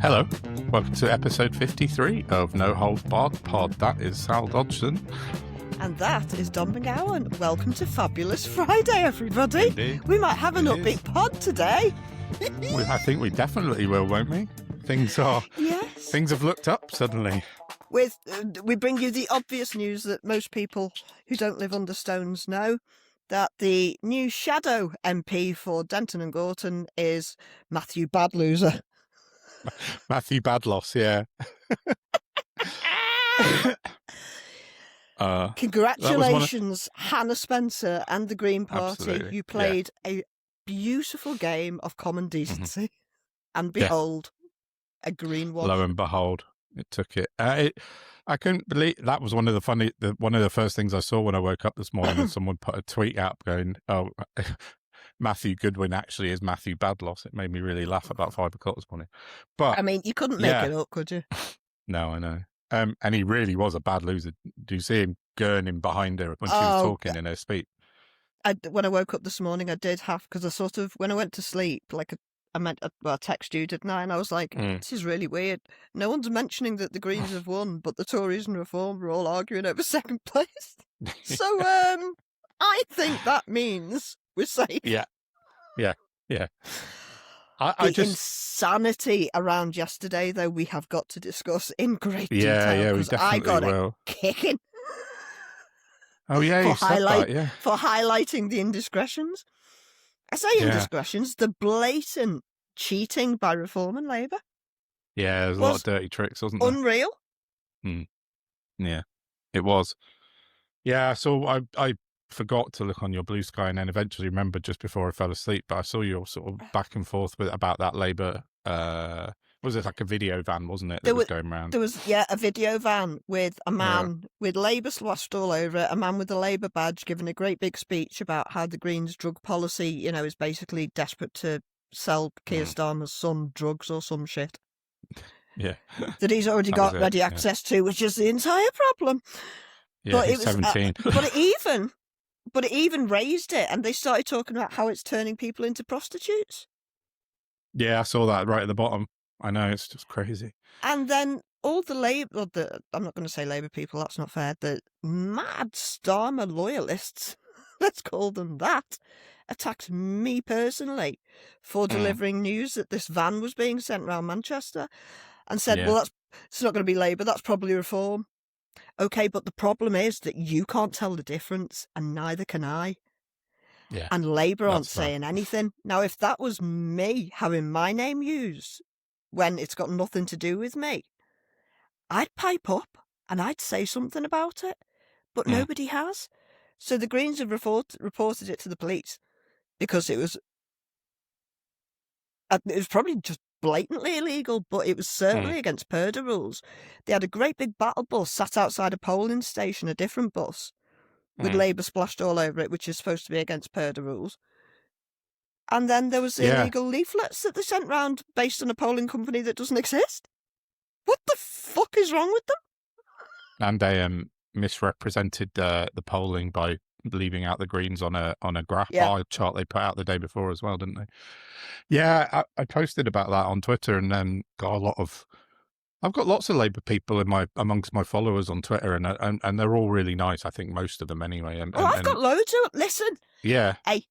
Hello, welcome to episode 53 of No Holds Barred Pod. That is Sal Dodgson. And that is Don McGowan. Welcome to Fabulous Friday, everybody. Indeed. We might have an upbeat pod today. I think we definitely will, won't we? Things have looked up suddenly. We bring you the obvious news that most people who don't live under stones know, that the new shadow MP for Denton and Gorton is Matthew Badloser. Matthew Badloss, yeah. Congratulations, Hannah Spencer and the Green Party. Absolutely, You played a beautiful game of common decency. And behold, a green one. Lo and behold, it took it. I couldn't believe that was one of the first things I saw when I woke up this morning. And someone put a tweet out going, "Oh, Matthew Goodwin actually is Matthew Badloss." It made me really laugh about 5 o'clock this morning. But I mean, you couldn't make it up, could you? No, I know. And he really was a bad loser. Do you see him gurning behind her when she was talking in her speech? When I woke up this morning, I did have, because when I went to sleep, I text you, didn't I? And I was like, this is really weird. No one's mentioning that the Greens have won, but the Tories and Reform are all arguing over second place. So I think that means we're safe. Yeah. The insanity around yesterday, though, we have got to discuss in great detail. Yeah, we definitely I got will. a kicking. Oh, yeah, you said that, yeah. For highlighting the indiscretions. I say indiscretions, the blatant cheating by Reform and Labour. Yeah, there's a lot of dirty tricks, wasn't there? Unreal. Yeah, it was. Yeah, so I forgot to look on your Blue Sky and then eventually remembered just before I fell asleep, but I saw you sort of back and forth about that Labour. Was it like a video van, wasn't it, that was going around? There was, a video van with a man with Labour splashed all over it, a man with a Labour badge giving a great big speech about how the Greens' drug policy, is basically desperate to sell Keir Starmer's son drugs or some shit. Yeah. That he's already got ready access to, which is the entire problem. Yeah, but he's 17. But it even raised it, and they started talking about how it's turning people into prostitutes. Yeah, I saw that right at the bottom. I know, it's just crazy. And then all the Labour, I'm not going to say Labour people, that's not fair, the mad Starmer loyalists, let's call them that, attacked me personally for delivering news that this van was being sent around Manchester and said, well, it's not going to be Labour, that's probably Reform. Okay, but the problem is that you can't tell the difference, and neither can I. Yeah, and Labour aren't saying anything. Now, if that was me having my name used when it's got nothing to do with me, I'd pipe up and I'd say something about it. But nobody has. So the Greens have reported it to the police because it was probably just blatantly illegal, but it was certainly against Purdah rules. They had a great big battle bus sat outside a polling station, a different bus, with Labour splashed all over it, which is supposed to be against Purdah rules. And then there was the illegal leaflets that they sent round based on a polling company that doesn't exist. What the fuck is wrong with them? And they misrepresented the polling by leaving out the Greens on a bar chart they put out the day before as well, didn't they? Yeah, I posted about that on Twitter and then got I've got lots of Labour people amongst my followers on Twitter, and they're all really nice. I think most of them anyway. I've got loads of. Listen, yeah. Hey,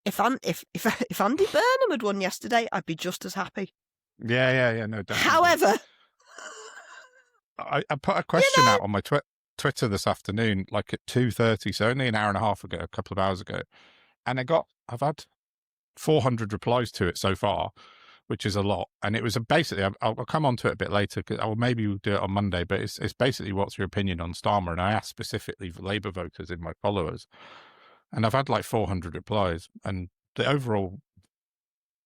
if Andy Burnham had won yesterday, I'd be just as happy. Yeah, no doubt. However, I put a question out on my Twitter this afternoon, like at 2:30, so only an hour and a half ago, a couple of hours ago, and I've had 400 replies to it so far, which is a lot. And it was basically, I'll come on to it a bit later, because maybe we'll do it on Monday, but it's basically, what's your opinion on Starmer? And I asked specifically for Labour voters in my followers, and I've had like 400 replies, and the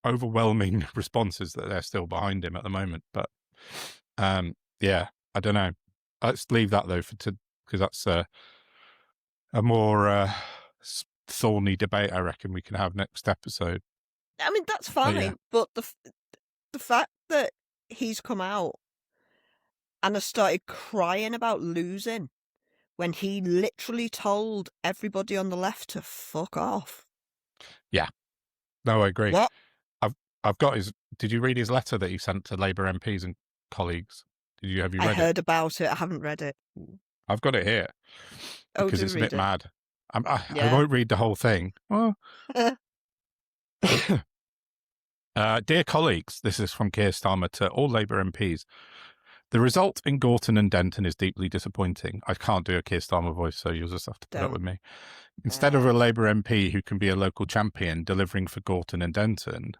overwhelming response is that they're still behind him at the moment. But I don't know. Let's leave that though because that's a more thorny debate I reckon we can have next episode. I mean, that's fine, but the fact that he's come out and has started crying about losing when he literally told everybody on the left to fuck off. Yeah. No, I agree. What? I've got his Did you read his letter that he sent to Labour MPs and colleagues? Have you I read it? heard about it. I haven't read it. I've got it here because it's a bit mad. I won't read the whole thing. Well, dear colleagues, this is from Keir Starmer to all Labour MPs. The result in Gorton and Denton is deeply disappointing. I can't do a Keir Starmer voice, so you'll just have to put up with me. Instead of a Labour MP who can be a local champion delivering for Gorton and Denton,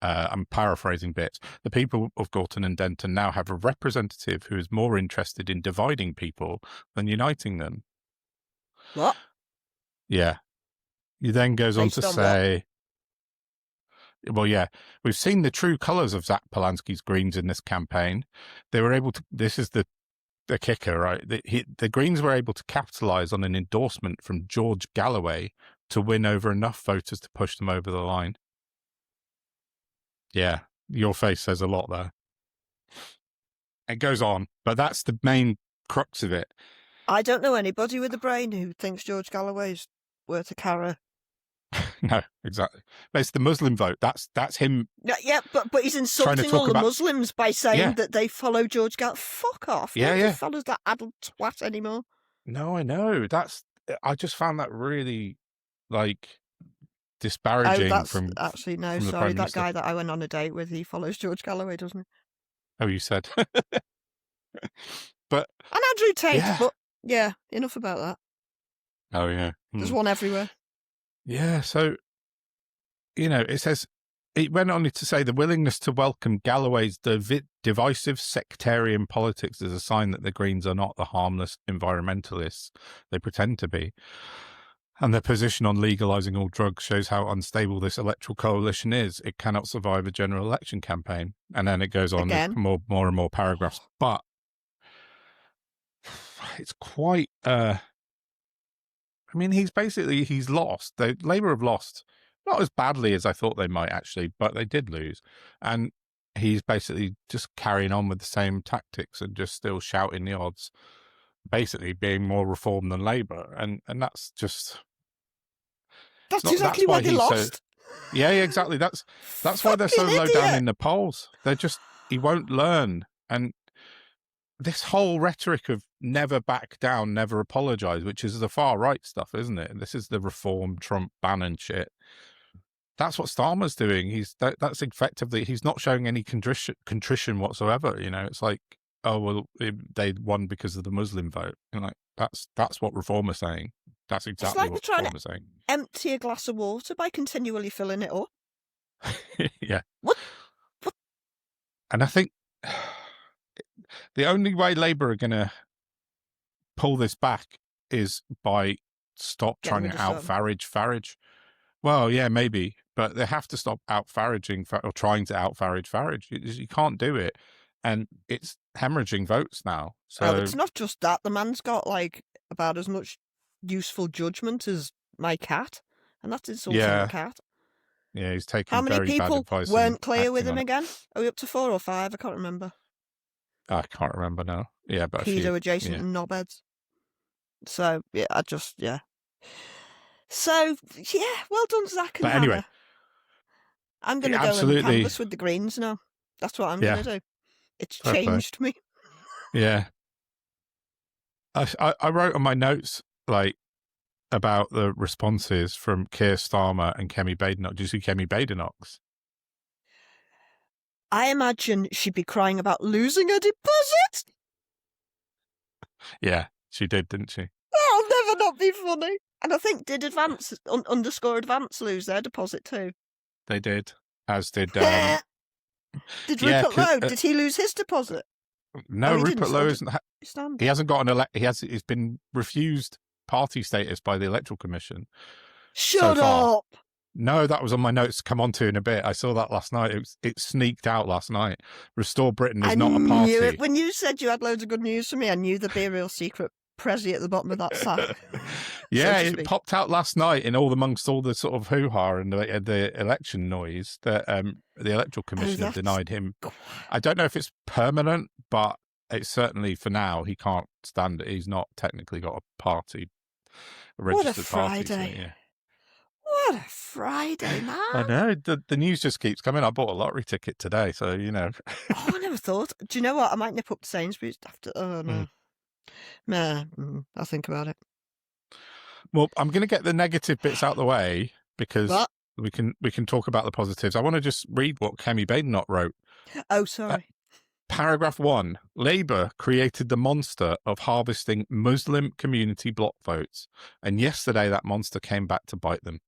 I'm paraphrasing bits, the people of Gorton and Denton now have a representative who is more interested in dividing people than uniting them. What? Yeah. He then goes on to say... Well, yeah, we've seen the true colours of Zach Polanski's Greens in this campaign. They were able to, this is the kicker, right? The Greens were able to capitalise on an endorsement from George Galloway to win over enough voters to push them over the line. Yeah, your face says a lot there. It goes on, but that's the main crux of it. I don't know anybody with a brain who thinks George Galloway's worth a carrot. No, exactly. But it's the Muslim vote. That's him. Yeah, but he's insulting all the Muslims by saying that they follow George Galloway. Fuck off. Nobody follows that adult twat anymore. No, I know. I just found that really, disparaging from... Actually, no, sorry. That guy that I went on a date with, he follows George Galloway, doesn't he? Oh, you said. And Andrew Tate, but yeah, enough about that. Oh, yeah. There's one everywhere. Yeah, so, it says, it went on to say the willingness to welcome Galloway's divisive sectarian politics is a sign that the Greens are not the harmless environmentalists they pretend to be. And their position on legalising all drugs shows how unstable this electoral coalition is. It cannot survive a general election campaign. And then it goes on with more and more paragraphs. But it's quite... he's lost. Labour have lost, not as badly as I thought they might actually, but they did lose. And he's basically just carrying on with the same tactics and just still shouting the odds, basically being more Reform than Labour. And that's just... That's exactly why they lost. Yeah, exactly. That's why they're so low down in the polls. He won't learn. And this whole rhetoric of never back down, never apologise, which is the far right stuff, isn't it? This is the Reform, Trump, Bannon shit. That's what Starmer's doing. That's effectively, he's not showing any contrition whatsoever. It's like, oh, well, they won because of the Muslim vote. That's what Reform are saying. That's exactly what Reform are saying. Empty a glass of water by continually filling it up. Yeah. What? And I think the only way Labour are going to pull this back is by trying to out-Farage. Well, yeah, maybe. But they have to stop out-Faraging or trying to out-Farage Farage. You can't do it. And it's hemorrhaging votes now. So it's not just that. The man's got, about as much useful judgment as my cat. And that's insulting the cat. Yeah, he's taking How many very bad people advice weren't clear with him again? Are we up to 4 or 5? I can't remember. I can't remember now. Yeah, but pedo-adjacent knobheads. So, yeah, So, yeah, well done, Zach and Hannah. Anyway, I'm going to go and canvass with the Greens now. That's what I'm going to do. It's changed me. Yeah. I wrote on my notes, about the responses from Keir Starmer and Kemi Badenoch. Did you see Kemi Badenoch's? I imagine she'd be crying about losing her deposit. Yeah, she did, didn't she? That'll never not be funny. And I think, did underscore advance lose their deposit too? They did, as did... Did Rupert Lowe, did he lose his deposit? No, Rupert Lowe isn't... He hasn't got an he's been refused party status by the Electoral Commission. Shut up! No, that was on my notes to come on to in a bit. I saw that last night. It sneaked out last night. Restore Britain is not a party. Knew it. When you said you had loads of good news for me, I knew there'd be a real secret Prezi at the bottom of that sack. Yeah, it popped out last night amongst all the sort of hoo-ha and the election noise that the Electoral Commission have denied him. I don't know if it's permanent, but it's certainly for now he can't stand it. He's not technically got a party, a registered party. So, yeah. What a Friday, man. I know. The news just keeps coming. I bought a lottery ticket today, so, you know. Oh, I never thought. Do you know what? I might nip up to Sainsbury's after. Oh, no. Nah, I'll think about it. Well, I'm going to get the negative bits out of the way because What? we can talk about the positives. I want to just read what Kemi Badenoch wrote. Oh, sorry. Paragraph 1. Labour created the monster of harvesting Muslim community bloc votes, and yesterday that monster came back to bite them.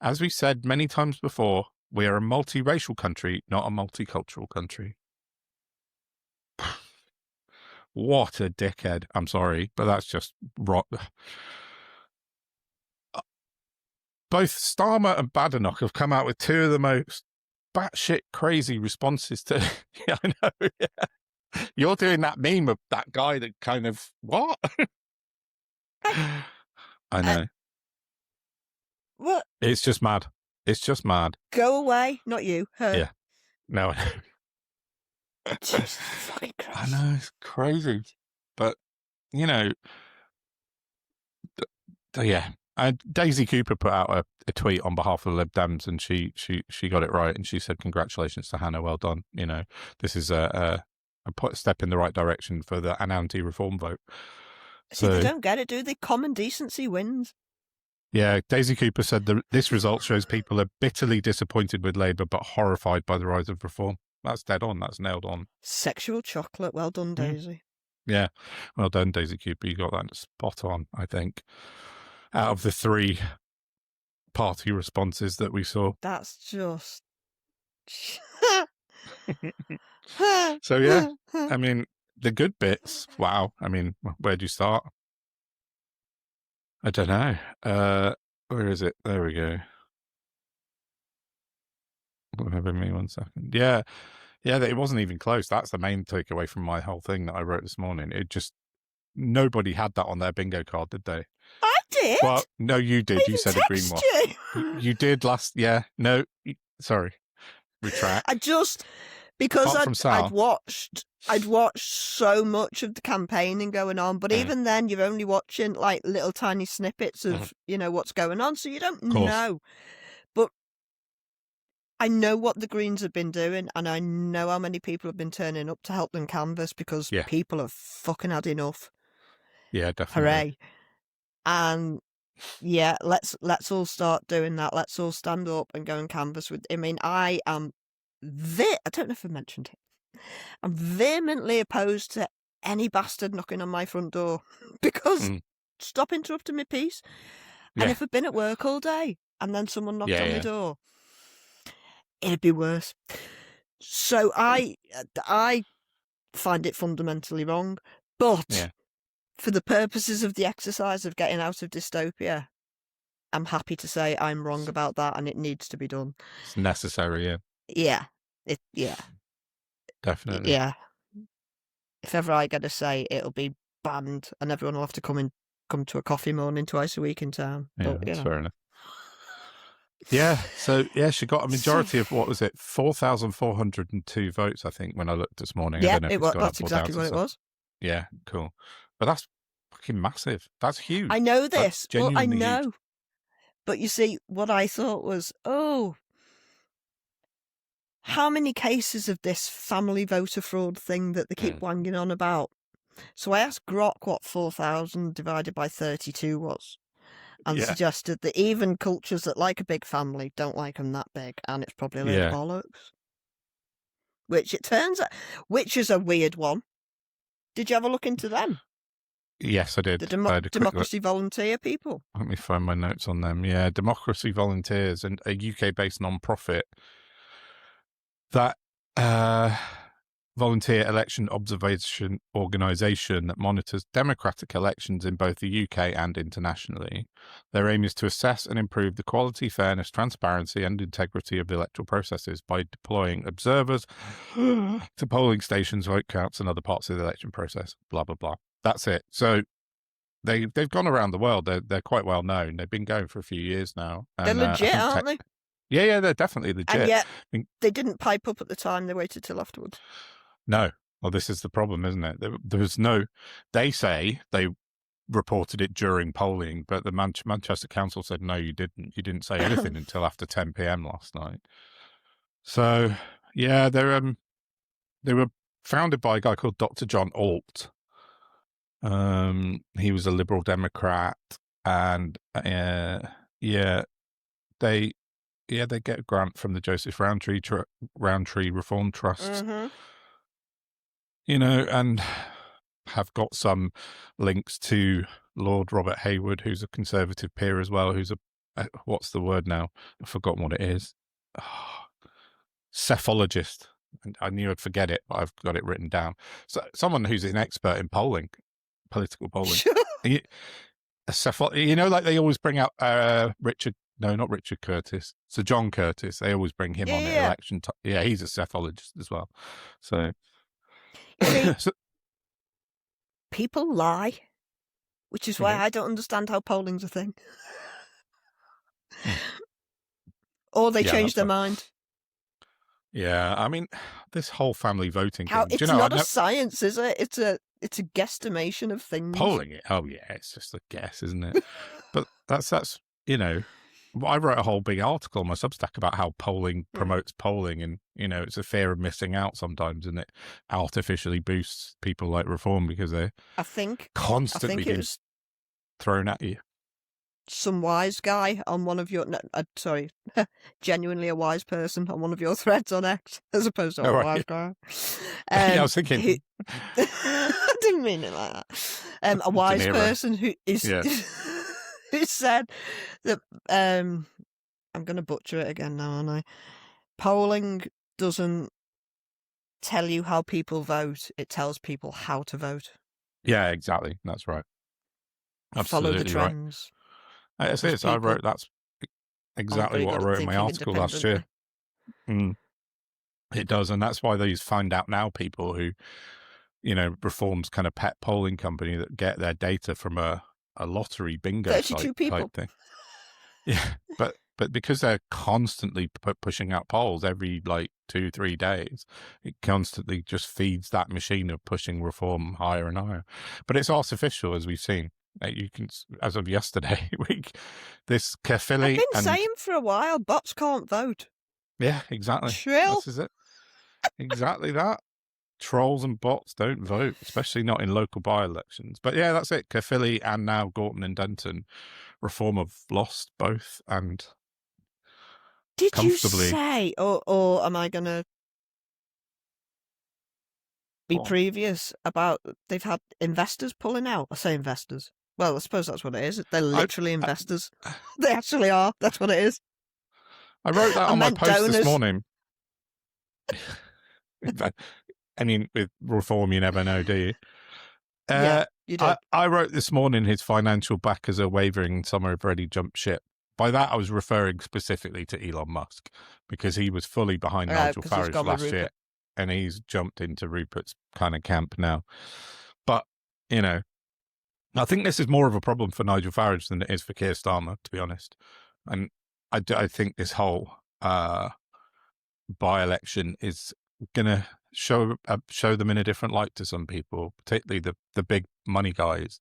As we said many times before, we are a multiracial country, not a multicultural country. What a dickhead. I'm sorry, but that's just rot. Both Starmer and Badenoch have come out with two of the most batshit crazy responses to. Yeah, I know. Yeah. You're doing that meme of that guy that kind of what? I know. What? It's just mad. It's just mad. Go away. Not you. Her. Yeah. No, I know. Jesus fucking Christ. I know, it's crazy. But, you know, yeah. Daisy Cooper put out a tweet on behalf of the Lib Dems, and she got it right, and she said, "Congratulations to Hannah, well done." You know, this is a step in the right direction for an anti-reform vote. See, they don't get it, do they? Common decency wins. Yeah, Daisy Cooper said that this result shows people are bitterly disappointed with Labour, but horrified by the rise of reform. That's dead on. That's nailed on. Sexual chocolate. Well done, Daisy. Yeah, well done, Daisy Cooper. You got that spot on, I think. Out of the 3 party responses that we saw. That's just. So, yeah, I mean, the good bits, wow. I mean, where do you start? I don't know. Where is it? There we go. Give me 1 second. Yeah, it wasn't even close. That's the main takeaway from my whole thing that I wrote this morning. It just, nobody had that on their bingo card, did they? I did. Well, no, you did. You said a green one. You did last. Yeah, no, sorry. Retract. I just because I'd watched so much of the campaigning going on, but even then, you're only watching like little tiny snippets of what's going on, so you don't know. But I know what the Greens have been doing, and I know how many people have been turning up to help them canvass because people have fucking had enough. Yeah, definitely. Hooray! And yeah, let's all start doing that. Let's all stand up and go and canvass with. I mean, I don't know if I mentioned it. I'm vehemently opposed to any bastard knocking on my front door because stop interrupting me, peace. And if I've been at work all day and then someone knocked on my door, it'd be worse. So I find it fundamentally wrong, but for the purposes of the exercise of getting out of dystopia, I'm happy to say I'm wrong about that, and it needs to be done. It's necessary, yeah. Definitely. Yeah. If ever I get a say, it'll be banned, and everyone will have to come to a coffee morning twice a week in town. Yeah, that's fair enough. Yeah, so she got a majority of, what was it, 4,402 votes, I think, when I looked this morning. Yeah, that's exactly what it was. Yeah, cool. But that's fucking massive. That's huge. I know this. Well, I know. Huge. But you see, what I thought was, how many cases of this family voter fraud thing that they keep wanging on about? So I asked Grok what 4,000 divided by 32 was, and suggested that even cultures that like a big family don't like them that big, and it's probably a load of bollocks. Which it turns out, which is a weird one. Did you have a look into them? Yes, I did. The Democracy Volunteer people. Let me find my notes on them. Yeah, Democracy Volunteers, and a UK-based non-profit that volunteer election observation organisation that monitors democratic elections in both the UK and internationally. Their aim is to assess and improve the quality, fairness, transparency and integrity of the electoral processes by deploying observers to polling stations, vote counts and other parts of the election process, blah, blah, blah. That's it. So they've gone around the world. They're quite well known. They've been going for a few years now. And, they're legit, aren't they? Yeah, they're definitely legit. And yet, they didn't pipe up at the time. They waited till afterwards. No. Well, this is the problem, isn't it? There was no... They say reported it during polling, but the Manchester Council said, no, you didn't. You didn't say anything until after 10 p.m. last night. So, yeah, they were founded by a guy called Dr. John Alt. He was a Liberal Democrat, and they get a grant from the Joseph Rowntree Reform Trust, and have got some links to Lord Robert Hayward, who's a Conservative peer as well, who's what's the word now? I've forgotten what it is. Cephalogist. I knew I'd forget it, but I've got it written down. So someone who's an expert in polling, political polling. Like they always bring out not Richard Curtis, Sir John Curtis. They always bring him on at election time. Yeah, he's a cephalogist as well. So, people lie, which is why I don't understand how polling's a thing. Or they change their mind. Yeah, I mean, this whole family voting thing. It's not a science, is it? It's a guesstimation of things. Polling it. Oh yeah, it's just a guess, isn't it? But that's I wrote a whole big article on my Substack about how polling promotes polling, and it's a fear of missing out sometimes, and it artificially boosts people like Reform because they're constantly being thrown at you. Some wise guy on one of your genuinely a wise person on one of your threads on X, as opposed to a wise guy. I was thinking I didn't mean it like that. A wise person who is who said that I'm going to butcher it again now, aren't I? Polling doesn't tell you how people vote; it tells people how to vote. Yeah, exactly. That's right. Absolutely follow the trends. Right. It is. I wrote that's exactly what I wrote in my article last year. It does, and that's why these find out now people who, Reform's kind of pet polling company that get their data from a lottery bingo 32 people. Type thing. Yeah, but because they're constantly pushing out polls every 2-3 days, it constantly just feeds that machine of pushing Reform higher and higher. But it's artificial, as we've seen. You can, as of yesterday, this Caerphilly. I've been saying for a while, bots can't vote. Yeah, exactly. Shrill. This is it. Exactly that. Trolls and bots don't vote, especially not in local by-elections. But yeah, that's it. Caerphilly and now Gorton and Denton, Reform have lost both, and did you say, or am I going to be previous about they've had investors pulling out? I say investors. Well, I suppose that's what it is. They're literally investors. They actually are. That's what it is. I wrote that on my post this morning. I mean, with Reform, you never know, do you? Yeah, you do. I wrote this morning his financial backers are wavering, some have already jumped ship. By that, I was referring specifically to Elon Musk, because he was fully behind Nigel Farage last year, and he's jumped into Rupert's kind of camp now. But, I think this is more of a problem for Nigel Farage than it is for Keir Starmer, to be honest. And I think this whole by-election is going to show them in a different light to some people, particularly the big money guys.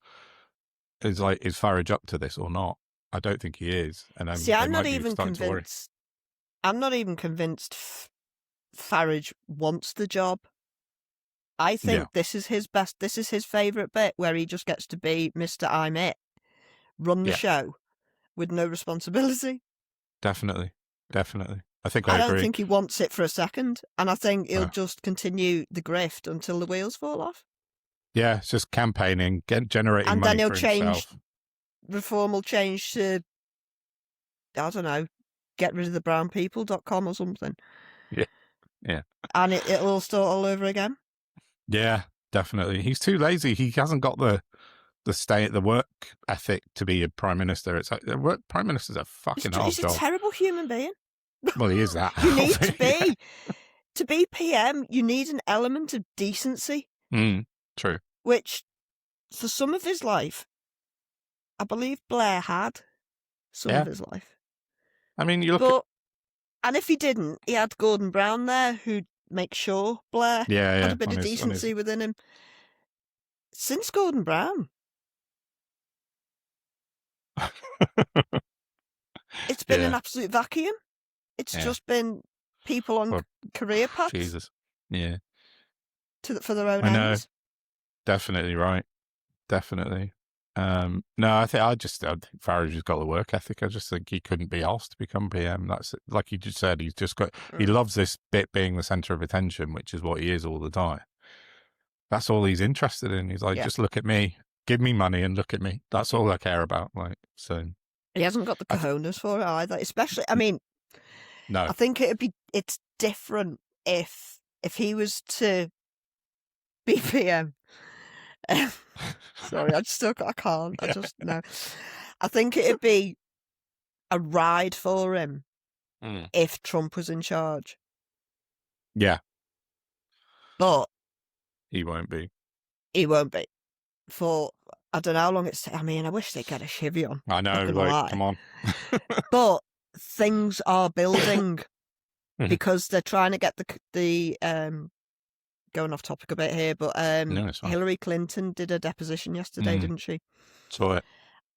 Is Farage up to this or not? I don't think he is. And I'm not even convinced. I'm not even convinced Farage wants the job. I think this is his best. This is his favourite bit, where he just gets to be Mr. I'm It, run the show with no responsibility. Definitely. I think I agree. don't think he wants it for a second, and I think he'll just continue the grift until the wheels fall off. Yeah, it's just campaigning, generating and money then he'll for change. himself. Reform will change to, I don't know, getridofthebrownpeople.com or something. Yeah. And it'll all start all over again. Yeah, definitely. He's too lazy. He hasn't got the work ethic to be a prime minister. It's like prime minister's a fucking hard job. He's a terrible human being. Well, he is that. You need to be. To be PM, you need an element of decency. True. Which, for some of his life, I believe Blair had some of his life. I mean, you look and if he didn't, he had Gordon Brown there, who'd make sure Blair had a bit of decency within him. Since Gordon Brown, It's been an Yeah. absolute vacuum. It's Yeah. just been people on Well, career paths Jesus. Yeah. for their own I know. ends. Definitely right. Definitely. No, I think Farage has got the work ethic. I just think he couldn't be asked to become PM. That's like you just said. He's just got. He loves this bit being the center of attention, which is what he is all the time. That's all he's interested in. He's like, Yeah. just look at me, give me money, and look at me. That's all I care about. Like, so He hasn't got the cojones for it either. Especially, I mean, no, I think it's different if he was to be PM. Sorry, I can't. I just no. I think it'd be a ride for him if Trump was in charge. Yeah, but he won't be. He won't be. For I don't know how long it's. I mean, I wish they'd get a chivvy on. I know, like, come on. But things are building because they're trying to get the going off topic a bit here, but Hillary Clinton did a deposition yesterday, didn't she? Saw it.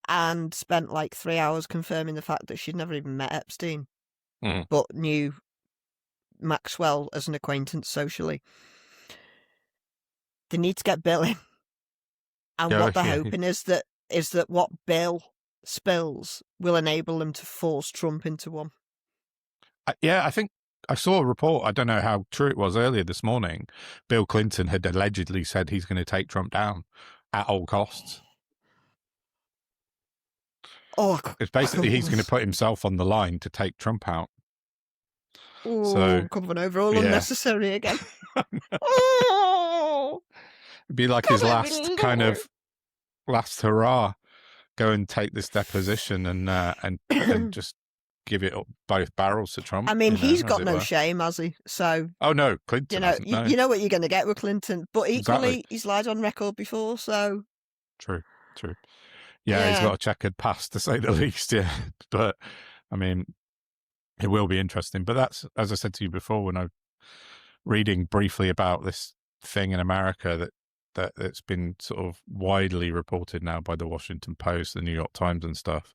And spent like 3 hours confirming the fact that she'd never even met Epstein, but knew Maxwell as an acquaintance socially. They need to get Bill in. And what they're hoping is that what Bill spills will enable them to force Trump into one. I think I saw a report, I don't know how true it was, earlier this morning. Bill Clinton had allegedly said he's going to take Trump down at all costs. Oh, it's basically he's going to put himself on the line to take Trump out. Oh, so coming over all unnecessary again. Oh, it'd be like his last last hurrah. Go and take this deposition and just give it up both barrels to Trump. I mean, he's got no shame, has he? So no, Clinton. You know what you're going to get with Clinton, but equally he's lied on record before. So true. Yeah, he's got a checkered past, to say the least. Yeah, but I mean, it will be interesting. But that's, as I said to you before, when I was reading briefly about this thing in America that's been sort of widely reported now by the Washington Post, the New York Times, and stuff,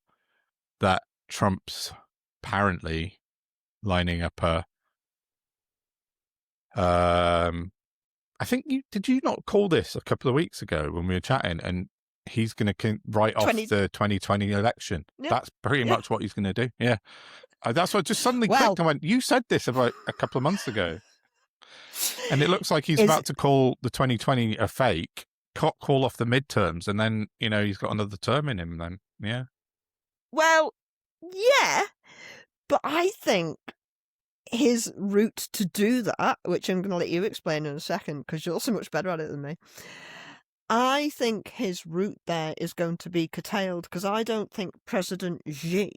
that Trump's apparently lining up a. I think did you not call this a couple of weeks ago when we were chatting, and he's going to write off the 2020 election. Yeah. That's pretty much what he's going to do. Yeah. That's what just suddenly clicked. I went, you said this about a couple of months ago. And it looks like he's about to call the 2020 a fake, call off the midterms, and then, he's got another term in him then. Yeah. Well, yeah. But I think his route to do that, which I'm going to let you explain in a second, because you're so much better at it than me. I think his route there is going to be curtailed because I don't think President Xi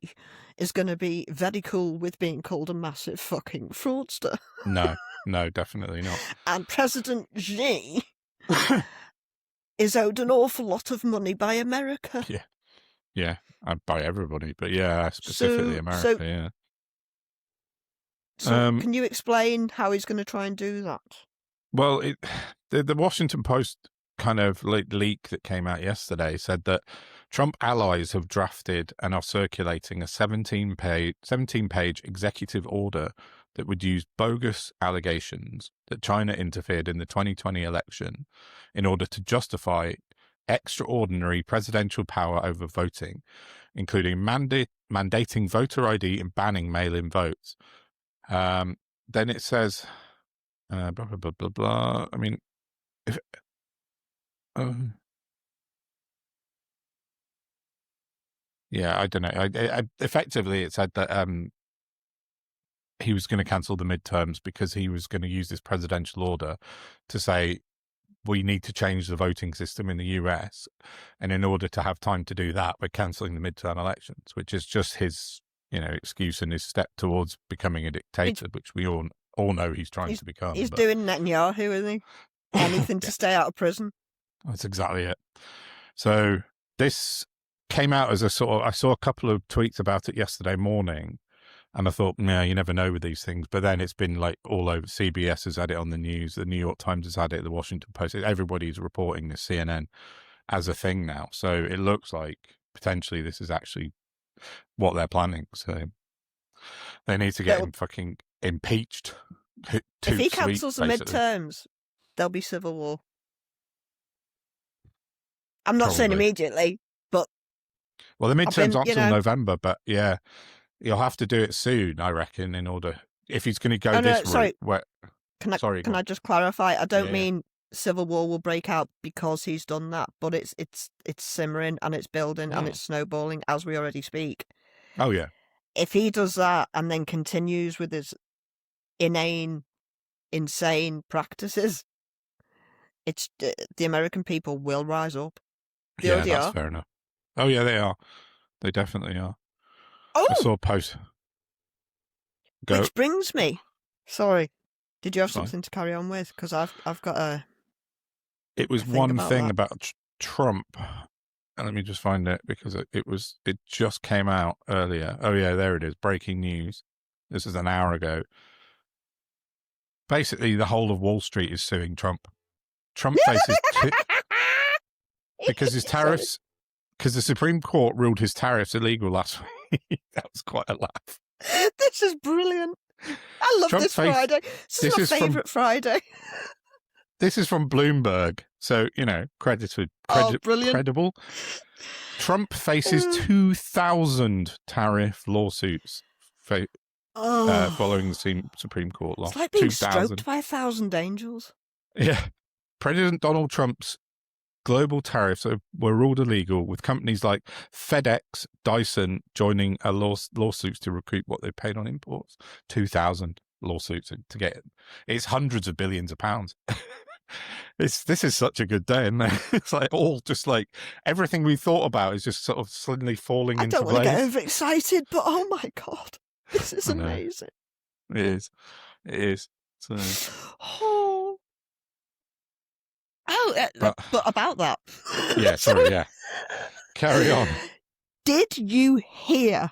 is going to be very cool with being called a massive fucking fraudster. No, definitely not. And President Xi is owed an awful lot of money by America. Yeah, by everybody, but specifically America, yeah. So can you explain how he's going to try and do that? Well, the Washington Post kind of leak that came out yesterday said that Trump allies have drafted and are circulating a 17-page executive order that would use bogus allegations that China interfered in the 2020 election in order to justify extraordinary presidential power over voting, including mandating voter ID and banning mail-in votes. Then it says, blah, blah, blah, blah, blah. I mean, if... yeah, I don't know. Effectively, it said that he was going to cancel the midterms because he was going to use this presidential order to say we need to change the voting system in the US, and in order to have time to do that, we're cancelling the midterm elections, which is just his, excuse and his step towards becoming a dictator, which we all know he's trying to become. He's doing Netanyahu, isn't he? Anything to stay out of prison. That's exactly it. So this came out as I saw a couple of tweets about it yesterday morning, and I thought, yeah, you never know with these things. But then it's been like all over. CBS has had it on the news. The New York Times has had it. The Washington Post. Everybody's reporting this, CNN, as a thing now. So it looks like potentially this is actually what they're planning. So they need to get him fucking impeached. If he cancels the midterms, there'll be civil war. I'm not saying immediately, but... Well, the midterms aren't until November, but yeah, you'll have to do it soon, I reckon, in order... If he's going to go this route... Can I just clarify? I don't mean civil war will break out because he's done that, but it's simmering and it's building and it's snowballing as we already speak. Oh, yeah. If he does that and then continues with his insane practices, the American people will rise up. That's fair enough. Oh, yeah, they are. They definitely are. Oh! I saw a post. Which brings me... Sorry. Did you have something to carry on with? Because I've got a... It was one thing about Trump. And let me just find it, because it just came out earlier. Oh, yeah, there it is. Breaking news. This is an hour ago. Basically, the whole of Wall Street is suing Trump. Trump faces... because his tariffs... Because the Supreme Court ruled his tariffs illegal last week. That was quite a laugh. This is brilliant. I love this Friday. This is my favourite Friday. This is from Bloomberg. So, credible. Trump faces 2,000 tariff lawsuits following the Supreme Court law. It's like being stroked by 1,000 angels. Yeah. President Donald Trump's global tariffs were ruled illegal, with companies like FedEx, Dyson joining lawsuits to recoup what they paid on imports. 2,000 lawsuits to get it. It's hundreds of billions of pounds. This is such a good day, isn't it? It's like everything we thought about is just sort of suddenly falling into place. I don't want to get overexcited, but oh my God, this is amazing. It is. So... but about that. Yeah, sorry, yeah. Carry on. Did you hear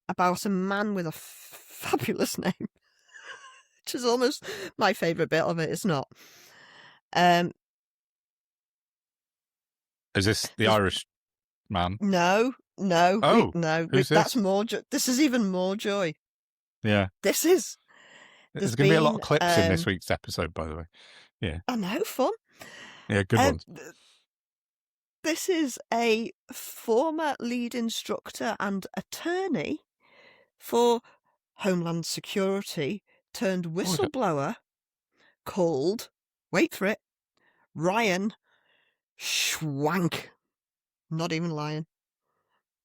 about a man with a fabulous name? Which is almost my favourite bit of it, it's not. Is this the Irish man? No. Oh, who's that's more. This is even more joy. Yeah. This is. There's going to be a lot of clips in this week's episode, by the way. Yeah. I know, fun. Yeah, good ones. This is a former lead instructor and attorney for Homeland Security turned whistleblower called, wait for it, Ryan Schwank. Not even lying.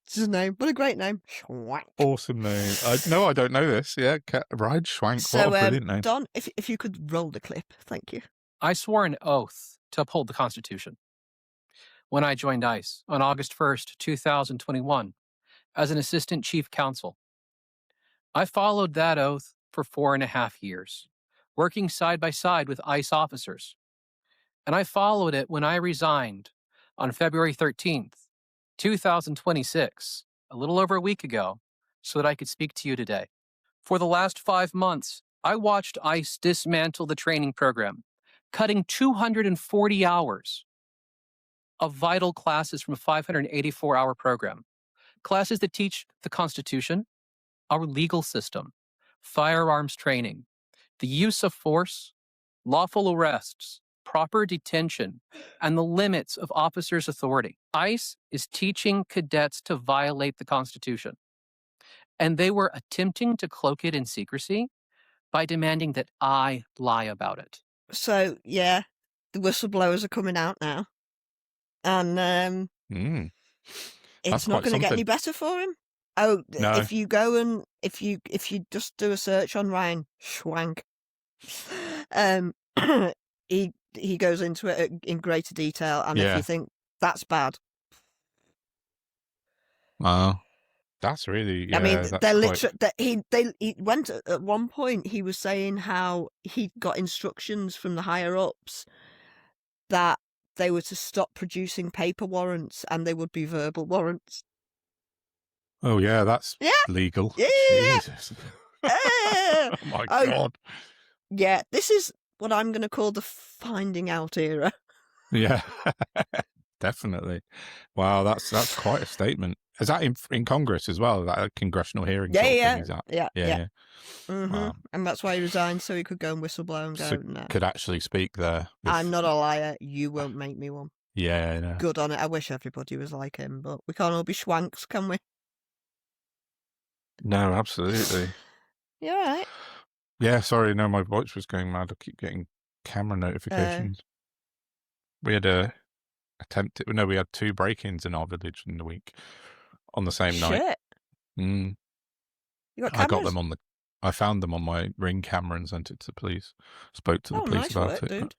It's his name. What a great name. Schwank. Awesome name. I don't know this. Yeah, Ryan Schwank. So, what a brilliant name. Don, if you could roll the clip. Thank you. I swore an oath to uphold the Constitution when I joined ICE on August 1st, 2021, as an assistant chief counsel. I followed that oath for 4.5 years, working side by side with ICE officers. And I followed it when I resigned on February 13th, 2026, a little over a week ago, so that I could speak to you today. For the last 5 months, I watched ICE dismantle the training program, cutting 240 hours of vital classes from a 584-hour program. Classes that teach the Constitution, our legal system, firearms training, the use of force, lawful arrests, proper detention, and the limits of officers' authority. ICE is teaching cadets to violate the Constitution. And they were attempting to cloak it in secrecy by demanding that I lie about it. So, yeah, the whistleblowers are coming out now. And it's not going to get any better for him. Oh, no. If you go and if you just do a search on Ryan Schwank, he goes into it in greater detail, and if you think that's bad, wow, that's really. Yeah, I mean, they're literally. He went at one point. He was saying how he got instructions from the higher ups that they were to stop producing paper warrants and they would be verbal warrants. Oh yeah, that's legal. Yeah. Jesus. Oh my God. Yeah, this is what I'm going to call the finding out era. Yeah. Definitely. Wow, that's quite a statement. Is that in Congress as well? That a congressional hearing sort of thing he's at? Yeah. Mm-hmm. Wow. And that's why he resigned, so he could go and whistleblow and go, So no. could actually speak there. I'm not a liar. You won't make me one. Yeah, I know. Good on it. I wish everybody was like him, but we can't all be schwanks, can we? No, absolutely. You all right? Yeah, sorry, no, my watch was going mad. I keep getting camera notifications. We had we had 2 break-ins in our village in the week on the same night. Shit. Mm. You got I cameras? got them I found them on my Ring camera and sent it to the police. Spoke to the police nice about work, it. dude.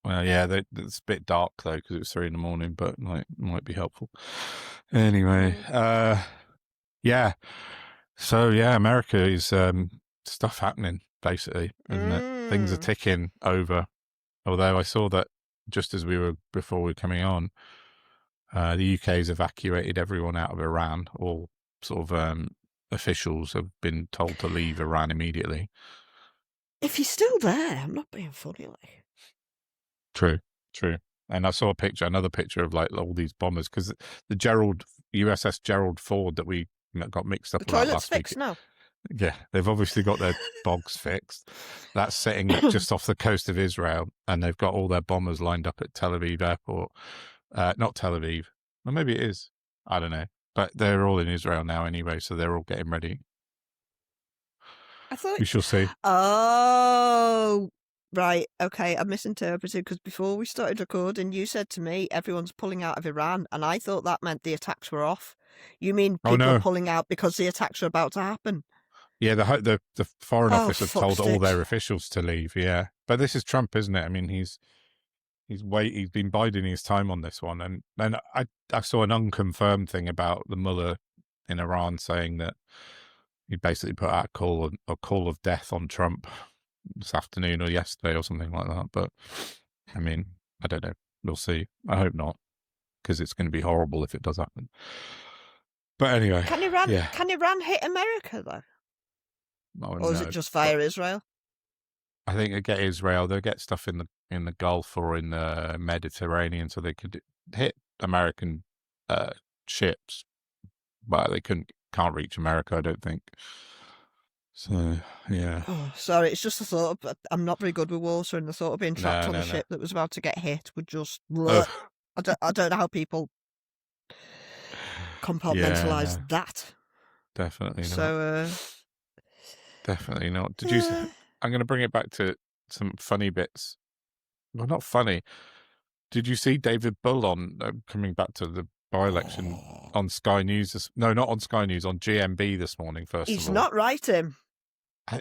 Well, yeah, it's a bit dark though because it was 3 a.m, but might be helpful. Anyway, yeah. So yeah, America is stuff happening basically, isn't it? Things are ticking over. Although I saw that just as before we were coming on, the UK's evacuated everyone out of Iran. All sort of officials have been told to leave Iran immediately. If he's still there, I'm not being funny. Like, true. And I saw another picture of like all these bombers because the USS Gerald Ford that we got mixed up the about toilet's last fixed week. now. Yeah, they've obviously got their bogs fixed. That's sitting just off the coast of Israel, and they've got all their bombers lined up at Tel Aviv airport. Not Tel Aviv. Well, maybe it is. I don't know. But they're all in Israel now anyway, so they're all getting ready. I thought... We shall see. Oh, right. Okay, I misinterpreted because before we started recording, you said to me, everyone's pulling out of Iran, and I thought that meant the attacks were off. You mean people pulling out because the attacks are about to happen? Yeah, the Foreign Office have told all their sticks. officials to leave, yeah. But this is Trump, isn't it? I mean, he's been biding his time on this one. And then I saw an unconfirmed thing about the mullah in Iran saying that he basically put out a call of death on Trump this afternoon or yesterday or something like that. But, I mean, I don't know. We'll see. I hope not, because it's going to be horrible if it does happen. But anyway. Can Iran hit America, though? Oh, or is it just via Israel? I think they get Israel. They'll get stuff in the Gulf or in the Mediterranean, so they could hit American ships, but they can't reach America, I don't think. So yeah. Oh, sorry, it's just a thought. But I'm not very good with water, and the thought of being trapped on a ship that was about to get hit would just. I don't know how people compartmentalize that. Definitely not. So. Definitely not. Did you? I'm going to bring it back to some funny bits. Well, not funny. Did you see David Bull on coming back to the by-election on Sky News? No, not on Sky News. On GMB this morning. He's not writing.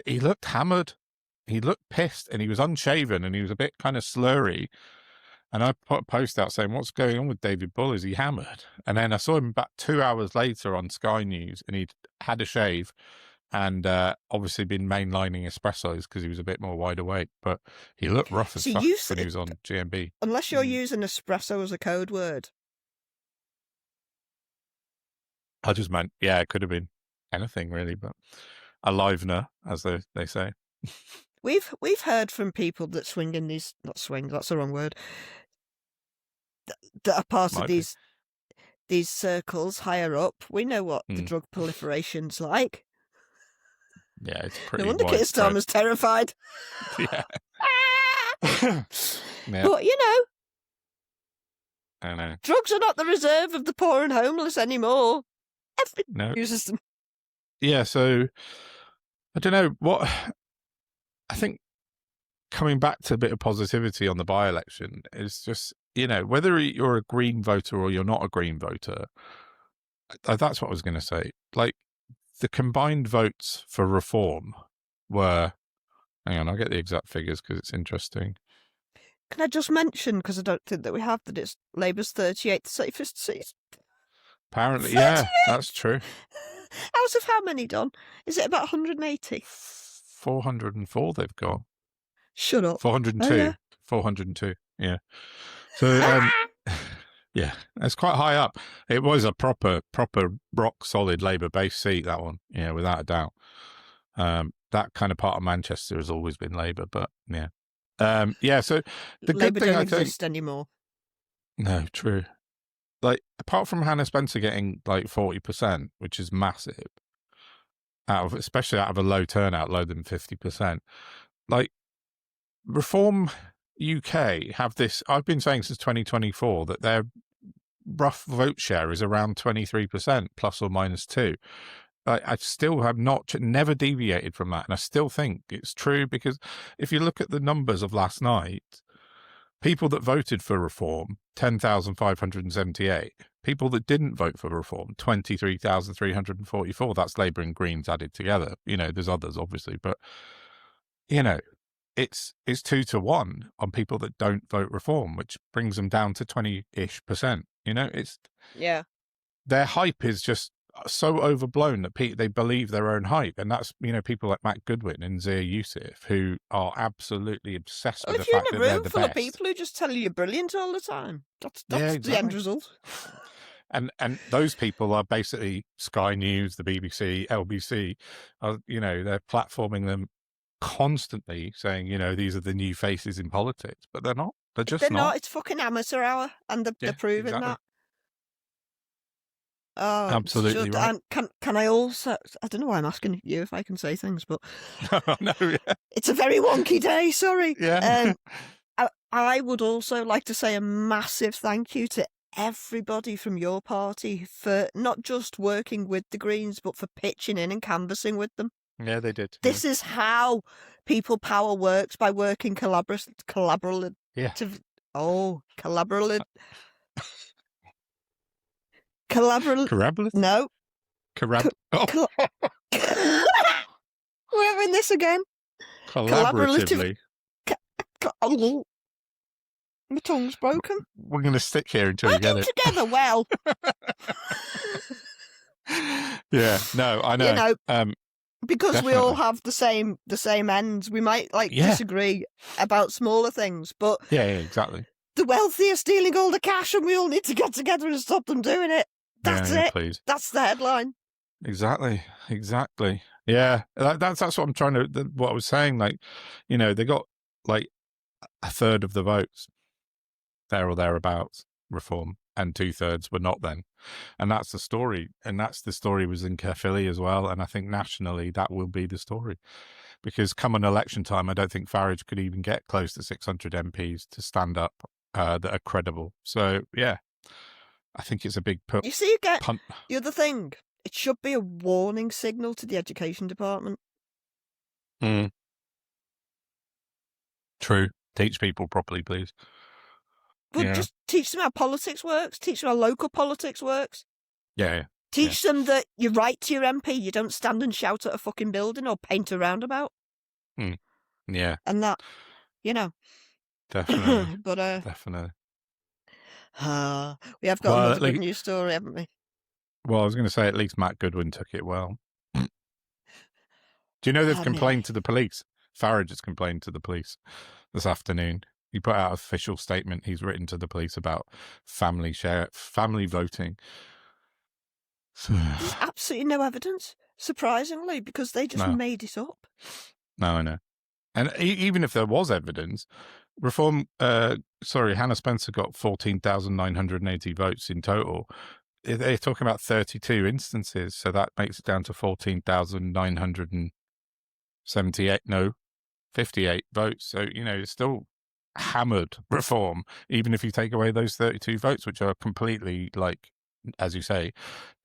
He looked hammered. He looked pissed, and he was unshaven, and he was a bit kind of slurry. And I put a post out saying, "What's going on with David Bull? Is he hammered?" And then I saw him back 2 hours later on Sky News, and he'd had a shave. And obviously been mainlining espressos because he was a bit more wide awake, but he looked rough as fuck when he was on GMB. Unless you're using espresso as a code word. I just meant, yeah, it could have been anything really, but a livener, as they say. We've heard from people that not swing, that's the wrong word, that are part of these circles higher up. We know what the drug proliferation's like. Yeah, it's pretty. No wonder Keir Starmer's terrified. Yeah. But I know. Drugs are not the reserve of the poor and homeless anymore. Everyone uses them. Yeah, so I don't know what. I think coming back to a bit of positivity on the by-election is just whether you're a Green voter or you're not a Green voter. That's what I was going to say. Like. The combined votes for Reform were, hang on, I'll get the exact figures because it's interesting. Can I just mention, because I don't think that we have, that it's Labour's 38th safest seat? Apparently, 38? Yeah, that's true. Out of how many, Don? Is it about 180? 404 they've got. Shut up. 402. Oh, yeah. 402, yeah. So, yeah, it's quite high up. It was a proper rock solid Labour-based seat, that one. Yeah, without a doubt. That kind of part of Manchester has always been Labour, but yeah. So the Labour good thing don't exist anymore. No, true. like, apart from Hannah Spencer getting like 40%, which is massive, especially out of a low turnout, lower than 50%, like, Reform UK have this. I've been saying since 2024 that their rough vote share is around 23%, plus or minus 2. I still have never deviated from that, and I still think it's true, because if you look at the numbers of last night, people that voted for Reform, 10,578. People that didn't vote for Reform, 23,344. That's Labour and Greens added together. There's others, obviously, but, it's 2 to 1 on people that don't vote Reform, which brings them down to 20-ish%. Yeah. Their hype is just so overblown that they believe their own hype, and that's people like Matt Goodwin and Zia Yusuf, who are absolutely obsessed with the fact that they're the best. If you're in a room full of people who just tell you you're brilliant all the time, that's exactly. The end result. And those people are basically Sky News, the BBC, LBC. They're platforming them constantly, saying these are the new faces in politics, but they're not. They're not. It's fucking amateur hour, and they're proving that. Oh, absolutely right. And can I also? I don't know why I'm asking you if I can say things, but no, yeah. It's a very wonky day. Sorry. Yeah. I would also like to say a massive thank you to everybody from your party for not just working with the Greens, but for pitching in and canvassing with them. Yeah, they did. This is how people power works, by working collaboratively. Yeah. Collaborative. No. We're having this again. Collaboratively. My tongue's broken. We're going to stick here until you get it. Together well. Yeah, no, I know. Because definitely. We all have the same ends. We might disagree about smaller things, but yeah, exactly. The wealthy are stealing all the cash, and we all need to get together and stop them doing it. That's it. Please. That's the headline. Exactly. Yeah, that's what I'm trying to. What I was saying, like, they got like a third of the votes, there or thereabouts, Reform, and 2/3 were not then, and that's the story. And that's the story was in Caerphilly as well. And I think nationally that will be the story, because come an election time, I don't think Farage could even get close to 600 MPs to stand up that are credible. So yeah, I think it's a big punt. You see, again, the other thing, it should be a warning signal to the education department. True. Teach people properly, please. But just teach them how politics works. Teach them how local politics works. Yeah. Teach them that you write to your MP. You don't stand and shout at a fucking building or paint a roundabout. Yeah. And that, Definitely. But definitely. We have got another good news story, haven't we? Well, I was going to say at least Matt Goodwin took it well. Do you know they've complained to the police? Farage has complained to the police this afternoon. He put out an official statement he's written to the police about family voting. There's absolutely no evidence, surprisingly, because they just made it up. No, I know. And even if there was evidence, Hannah Spencer got 14,980 votes in total. They're talking about 32 instances, so that makes it down to 58 votes. So, it's still hammered Reform, even if you take away those 32 votes, which are completely, like, as you say,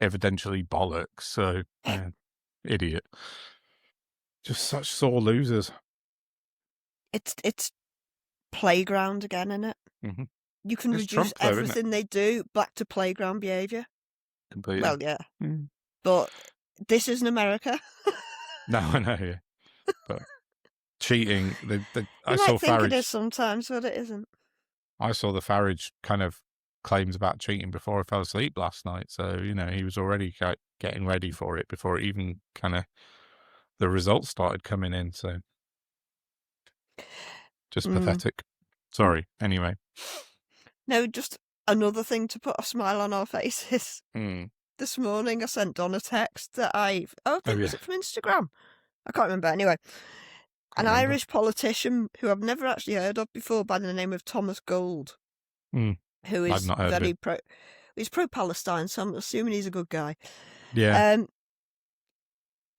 evidentially bollocks. So, idiot. Just such sore losers. It's playground again, isn't it? Mm-hmm. You can reduce Trump, though, everything they do back to playground behaviour. Completely. Well, yeah. But this isn't America. No, I know, yeah. But cheating, I saw Farage. Think it is sometimes, but it isn't. I saw the Farage kind of claims about cheating before I fell asleep last night. So, he was already getting ready for it before even kind of the results started coming in. So just pathetic. Sorry. Anyway. No, just another thing to put a smile on our faces. This morning I sent Don a text that was it from Instagram? I can't remember. Anyway, Irish politician who I've never actually heard of before by the name of Thomas Gold, who is very pro. He's pro-Palestine, so I'm assuming he's a good guy. Yeah.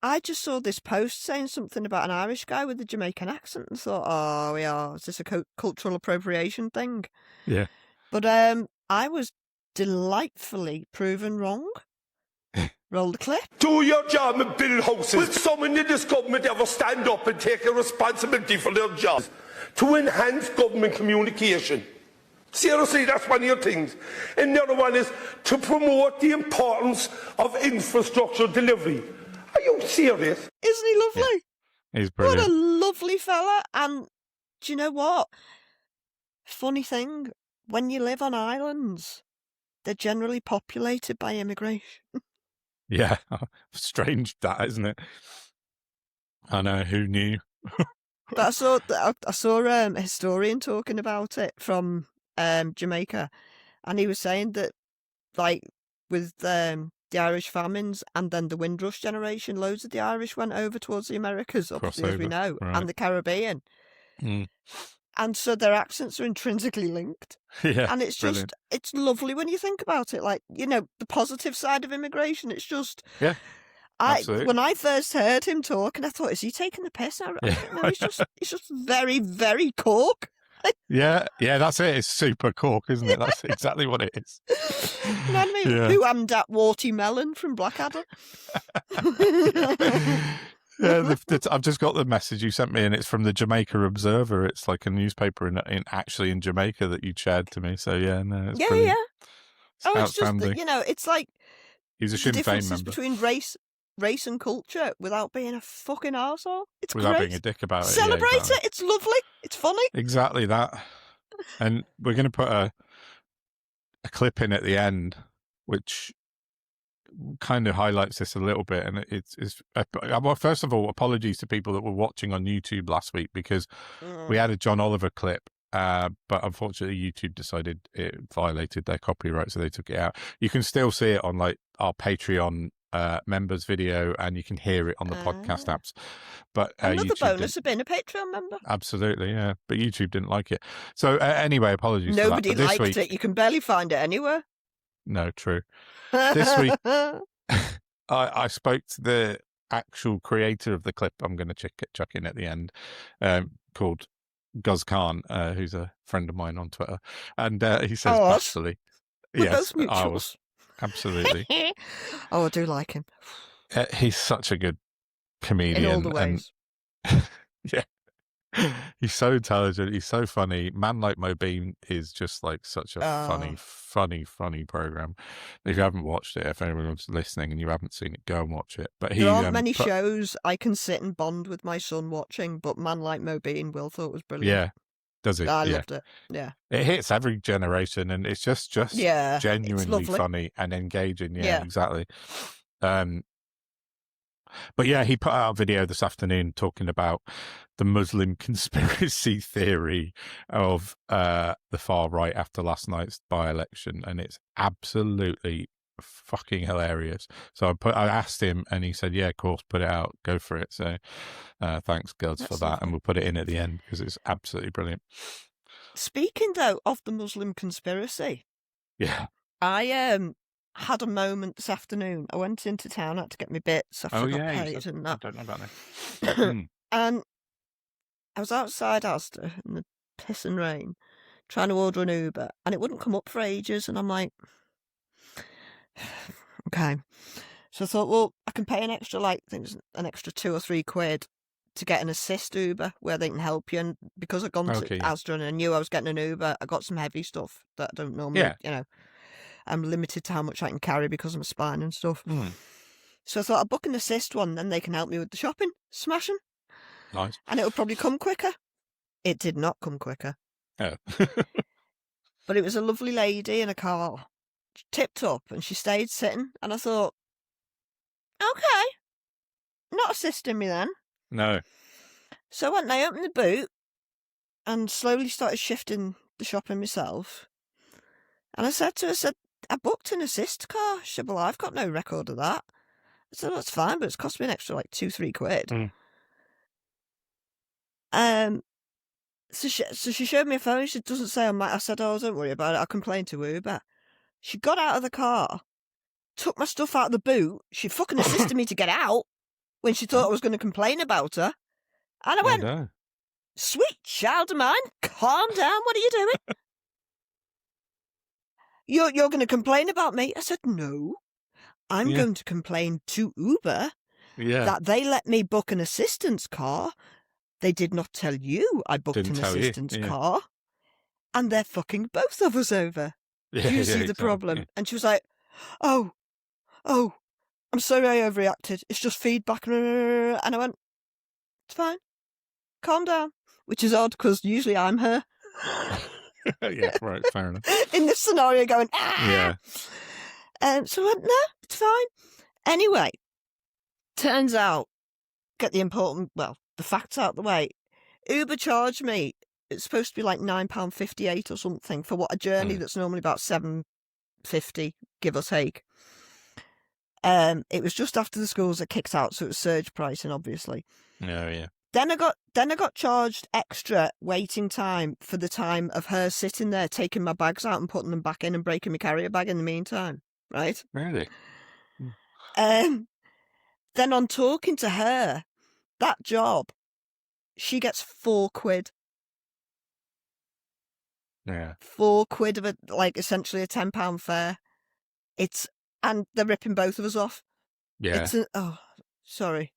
I just saw this post saying something about an Irish guy with a Jamaican accent and thought, oh, yeah, is this a cultural appropriation thing? Yeah. But I was delightfully proven wrong. Roll the clip. Do your job and build houses. Will someone in this government ever stand up and take a responsibility for their jobs to enhance government communication? Seriously, that's one of your things. And the other one is to promote the importance of infrastructure delivery. Are you serious? Isn't he lovely? Yeah. He's brilliant. What a lovely fella. And do you know what? Funny thing, when you live on islands, they're generally populated by immigration. Yeah. Strange that, isn't it? I know, who knew? But I saw a historian talking about it from Jamaica, and he was saying that, like, with the Irish famines and then the Windrush generation, loads of the Irish went over towards the Americas, obviously, as we know, right. and the Caribbean. Mm. And so their accents are intrinsically linked. Yeah, and it's just, brilliant. it's lovely when you think about it. Like, you know, the positive side of immigration, it's just... Yeah, absolutely. When I first heard him talking, I thought, is he taking the piss? I don't know, he's just very, very Cork. Yeah, that's it. It's super Cork, isn't it? That's exactly what it is. You know what I mean? Yeah. Who am that warty melon from Blackadder? Yeah, I've just got the message you sent me, and it's from the Jamaica Observer. It's like a newspaper in Jamaica that you shared to me. So yeah, no, it's brilliant. Yeah. It's It's just outstanding. that, you know, it's like He's a the Sinn Féin differences member between race and culture without being a fucking arsehole. It's without great. being a dick about it. Celebrate yeah, exactly. it. It's lovely. It's funny. Exactly that. And we're going to put a clip in at the end, which kind of highlights this a little bit. And it's well, first of all, apologies to people that were watching on YouTube last week, because we had a John Oliver clip, but unfortunately YouTube decided it violated their copyright, so they took it out. You can still see it on like our Patreon members video, and you can hear it on the podcast apps. But Another YouTube bonus of being a Patreon member. Absolutely, yeah. But YouTube didn't like it. So anyway, apologies Nobody for that. But liked this week, it. You can barely find it anywhere. No, true. This week, I spoke to the actual creator of the clip I'm going to chuck in at the end, called Guz Khan, who's a friend of mine on Twitter. And he says, absolutely. We're Yes, both mutuals. Absolutely. Oh, I do like him. He's such a good comedian. In all the ways. Yeah. He's so intelligent. He's so funny. Man Like Mo Bean is just like such a funny program. If you haven't watched it, if anyone's listening and you haven't seen it, go and watch it. But there aren't many shows I can sit and bond with my son watching, but Man Like Mo Bean, Will thought was brilliant. Yeah. Does it? I loved it. Yeah. It hits every generation, and it's just genuinely funny and engaging. Yeah, exactly. But yeah, he put out a video this afternoon talking about the Muslim conspiracy theory of the far right after last night's by-election, and it's absolutely fucking hilarious. So I asked him, and he said, "Yeah, of course, put it out, go for it." So thanks, Guz, for that, lovely. and we'll put it in at the end because it's absolutely brilliant. Speaking though of the Muslim conspiracy, yeah, I had a moment this afternoon. I went into town, had to get my bits after I got paid and that. I don't know about that. And I was outside Asda in the piss and rain trying to order an Uber, and it wouldn't come up for ages, and I'm like, okay. So I thought, well, I can pay an extra, an extra £2 or £3 to get an assist Uber where they can help you. And because I'd gone to Asda and I knew I was getting an Uber, I got some heavy stuff that I don't normally, I'm limited to how much I can carry because of my spine and stuff. So I thought I'd book an assist one, then they can help me with the shopping. Smashing. Nice. And it would probably come quicker. It did not come quicker. Oh. But it was a lovely lady in a car. She tipped up and she stayed sitting. And I thought, okay, not assisting me then. No. So I opened the boot and slowly started shifting the shopping myself. And I said to her, I booked an assist car. She said, well, I've got no record of that. I said, that's fine, but it's cost me an extra £2-3. So she showed me a phone. She doesn't say on my. I said, oh, don't worry about it. I'll complain to Uber. She got out of the car, took my stuff out of the boot. She fucking assisted me to get out when she thought I was going to complain about her. And I went, no. sweet child of mine, calm down. What are you doing? You're going to complain about me? I said, no. I'm Yeah. going to complain to Uber Yeah. that they let me book an assistance car. They did not tell you I booked Didn't an tell you, assistance yeah. car. And they're fucking both of us over. Yeah, Do you yeah, see the exactly, problem? yeah. And she was like, oh, I'm sorry I overreacted. It's just feedback. And I went, it's fine. Calm down. Which is odd because usually I'm her. Yeah, right, fair enough. In this scenario going, ah! Yeah. So I went, no, it's fine. Anyway, turns out, get the facts out the way. Uber charged me, it's supposed to be like £9.58 or something for what a journey that's normally about £7.50, give or take. It was just after the schools had kicked out, so it was surge pricing, obviously. Yeah, yeah. Then I got charged extra waiting time for the time of her sitting there taking my bags out and putting them back in and breaking my carrier bag in the meantime, right? Really? Then on talking to her, that job, she gets £4. Yeah. £4 of it, like essentially a £10 fare. And they're ripping both of us off. Yeah. Sorry.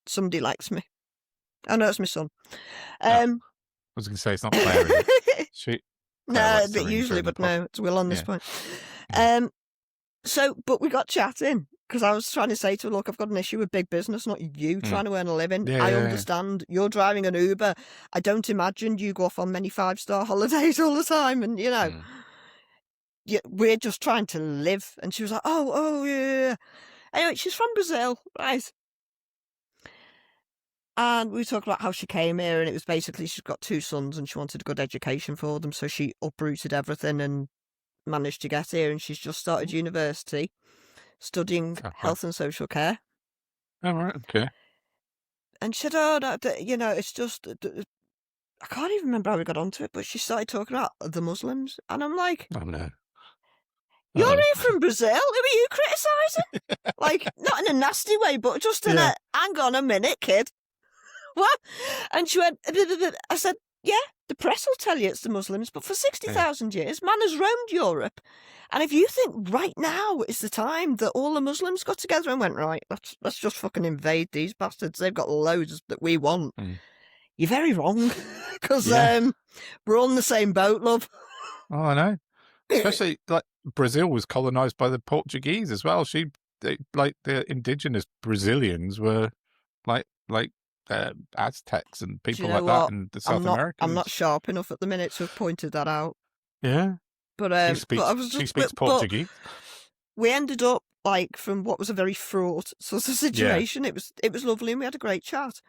Somebody likes me. Oh no, it's my son. I was going to say it's not Claire, is it? She. Claire No, likes to but ring usually, through the but no, it's Will on this Yeah. point. Yeah. But we got chatting because I was trying to say to her, look, I've got an issue with big business, not you trying to earn a living. Yeah, I yeah, yeah. understand you're driving an Uber. I don't imagine you go off on many 5-star holidays all the time, and you know, we're just trying to live. And she was like, oh yeah. Anyway, she's from Brazil, right? And we talked about how she came here, and it was basically she's got 2 sons and she wanted a good education for them, so she uprooted everything and managed to get here, and she's just started university studying health and social care. Oh, right, okay. And she said, oh, no, you know, it's just, I can't even remember how we got onto it, but she started talking about the Muslims, and I'm like, Oh, no. you're here from Brazil? Who are you criticising? Like, not in a nasty way, but just in a, hang on a minute, kid. What? And she went, I said, yeah, the press will tell you it's the Muslims, but for 60,000 years, man has roamed Europe. And if you think right now is the time that all the Muslims got together and went, right, let's just fucking invade these bastards. They've got loads that we want. You're very wrong. Because we're all in the same boat, love. Oh, I know. Especially, like, Brazil was colonized by the Portuguese as well. Like, the indigenous Brazilians were like Aztecs and people like that in the South Americans. I'm not sharp enough at the minute to have pointed that out. Yeah. But she speaks Portuguese. We ended up like from what was a very fraught sort of situation. It was lovely, and we had a great chat.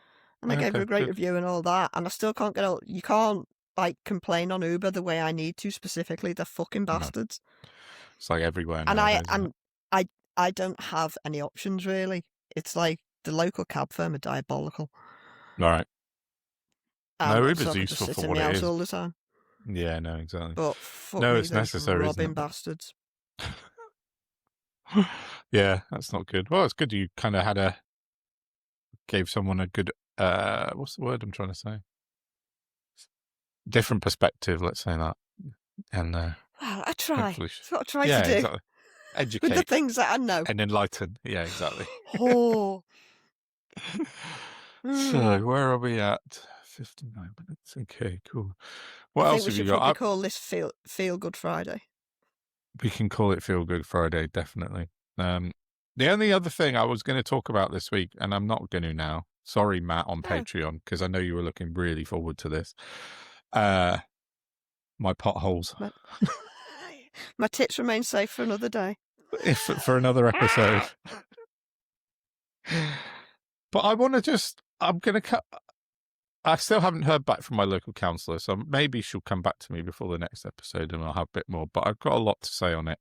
And I gave her a great review and all that. And I still can't get out. You can't like complain on Uber the way I need to specifically. They're fucking bastards. No. It's like everywhere. And I don't have any options really. It's like the local cab firm are diabolical. Right. No, Uber's so useful for sit what in the it house is. all the time. Yeah, no, exactly. But fuck no, me, it's those necessary, robbing isn't it? bastards. Yeah, that's not good. Well, it's good you kind of gave someone a good, what's the word I'm trying to say? Different perspective, let's say that. And well, I try. That's what I try yeah, to do. Exactly. Educate. With the things that I know. And enlighten. Yeah, exactly. Oh. So, where are we at? 59 minutes. Okay, cool. What I else think have we you should got? probably call this Feel Good Friday. We can call it Feel Good Friday, definitely. The only other thing I was going to talk about this week, and I'm not going to now. Sorry, Matt, on Patreon, because I know you were looking really forward to this. My potholes. My tits remain safe for another day. For another episode. But I want to I'm going to cut. I still haven't heard back from my local councillor, so maybe she'll come back to me before the next episode and I'll have a bit more. But I've got a lot to say on it.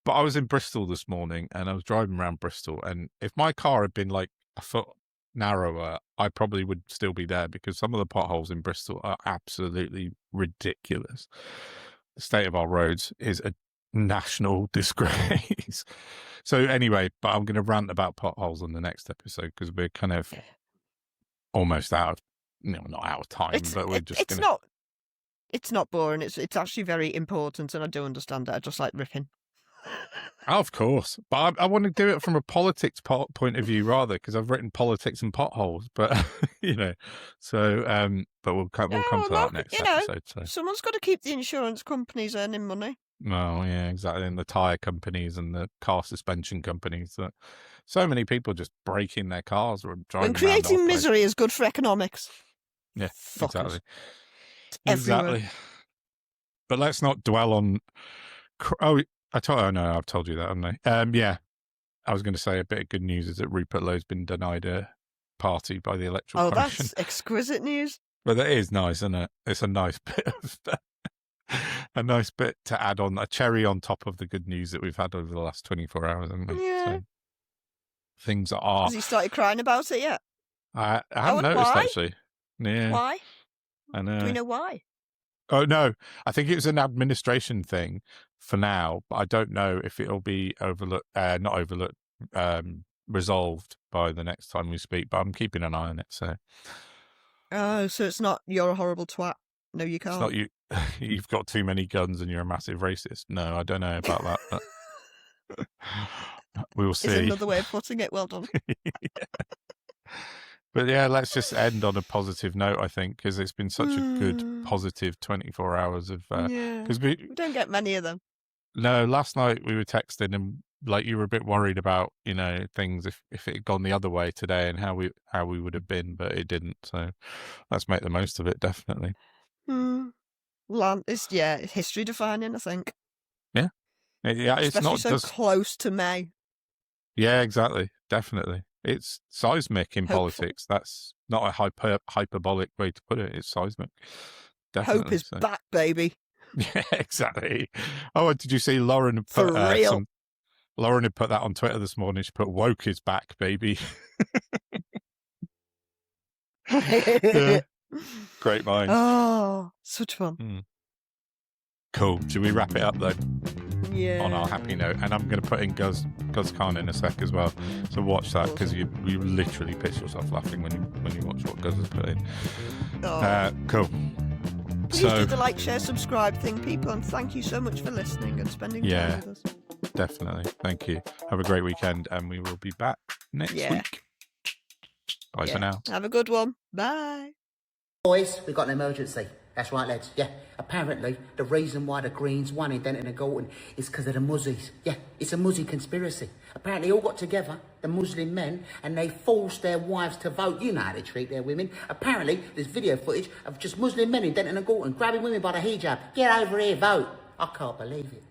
But I was in Bristol this morning and I was driving around Bristol, and if my car had been like a foot narrower, I probably would still be there, because some of the potholes in Bristol are absolutely ridiculous. The state of our roads is national disgrace. So anyway, but I'm going to rant about potholes on the next episode because we're kind of almost out of, not out of time, but we're just it's not. It's not boring. It's actually very important, and I do understand it. I just like riffing. Oh, of course, but I want to do it from a politics point of view rather, because I've written politics and potholes. But so but we'll come to that next episode. So someone's got to keep the insurance companies earning money. Oh yeah, exactly, and the tire companies and the car suspension companies. That so many people just breaking their cars or driving. When creating misery is good for economics. Yeah, Fuckers. Exactly. But let's not dwell on. I've told you that, haven't I? Yeah, I was going to say a bit of good news is that Rupert Lowe's been denied a party by the Electoral Commission. That's exquisite news. But that is nice, isn't it? It's a nice bit of a nice bit to add on, a cherry on top of the good news that we've had over the last 24 hours, haven't we? Yeah. So, things are. Has he started crying about it yet? I haven't noticed actually. Yeah. Why? I know. Do we know why? Oh no, I think it was an administration thing for now, but I don't know if it'll be resolved by the next time we speak. But I'm keeping an eye on it. So. Oh, so it's not you're a horrible twat. No, you can't. It's not you. You've got too many guns and you're a massive racist. No, I don't know about that. But we will see. Is another way of putting it. Well done. Yeah. But yeah, let's just end on a positive note, I think, because it's been such a good, positive 24 hours of. Because we don't get many of them. No, last night we were texting and you were a bit worried about things if it had gone the other way today and how we would have been, but it didn't. So let's make the most of it, definitely. Well, it's history defining, I think. Yeah, it's especially not so close to May. Yeah, exactly, definitely. It's seismic in politics. That's not a hyperbolic way to put it. It's seismic. Definitely. Hope is back, baby. Yeah, exactly. Oh, did you see Lauren put For real? Lauren had put that on Twitter this morning. She put "woke is back, baby." Yeah. Great mind. Oh, such fun. Cool. Should we wrap it up though? Yeah. On our happy note, and I'm going to put in Guz Khan in a sec as well. So watch that because you literally piss yourself laughing when you watch what Guz has put in. Cool. Please do the like, share, subscribe thing, people, and thank you so much for listening and spending time with us. Definitely. Thank you. Have a great weekend, and we will be back next week. Bye for now. Have a good one. Bye. Boys, we've got an emergency. That's right, lads. Yeah, apparently the reason why the Greens won in Denton and Gorton is because of the Muzzies. Yeah, it's a Muzzy conspiracy. Apparently they all got together, the Muslim men, and they forced their wives to vote. You know how they treat their women. Apparently there's video footage of just Muslim men in Denton and Gorton grabbing women by the hijab. Get over here, vote. I can't believe it.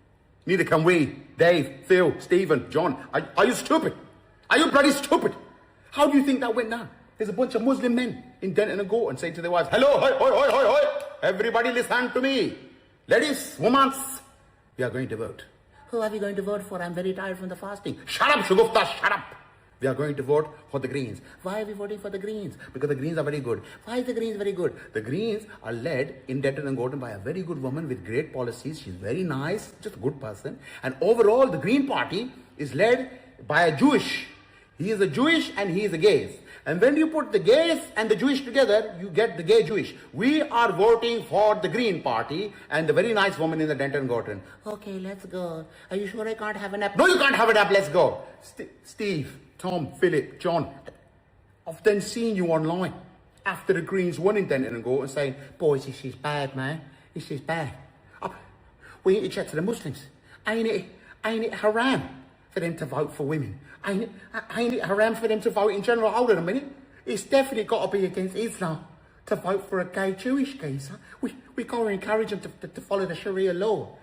Neither can we. Dave, Phil, Stephen, John. Are you stupid? Are you bloody stupid? How do you think that went down? There's a bunch of Muslim men in Denton and Gorton saying to their wives, "Hello, hoi, hoi, hoi, hoi, hoi. Everybody listen to me. Ladies, women, we are going to vote." Who are we going to vote for? I'm very tired from the fasting. Shut up, Shugufta, shut up. We are going to vote for the Greens. Why are we voting for the Greens? Because the Greens are very good. Why is the Greens very good? The Greens are led in Denton and Gorton by a very good woman with great policies. She's very nice, just a good person. And overall, the Green Party is led by a Jewish. He is a Jewish and he is a gays. And when you put the gays and the Jewish together, you get the gay Jewish. We are voting for the Green Party and the very nice woman in the Denton and Gorton. Okay, let's go. Are you sure I can't have an app? No, you can't have an app. Let's go. Steve, Tom, Philip, John, I've then seen you online after the Greens won in Denton and Gorton saying, "Boys, this is bad, man. This is bad. We need to check to the Muslims. Ain't it haram for them to vote for women? Ain't it haram for them to vote in general? Hold on a minute. It's definitely got to be against Islam to vote for a gay Jewish geezer. We got to encourage them to follow the Sharia law.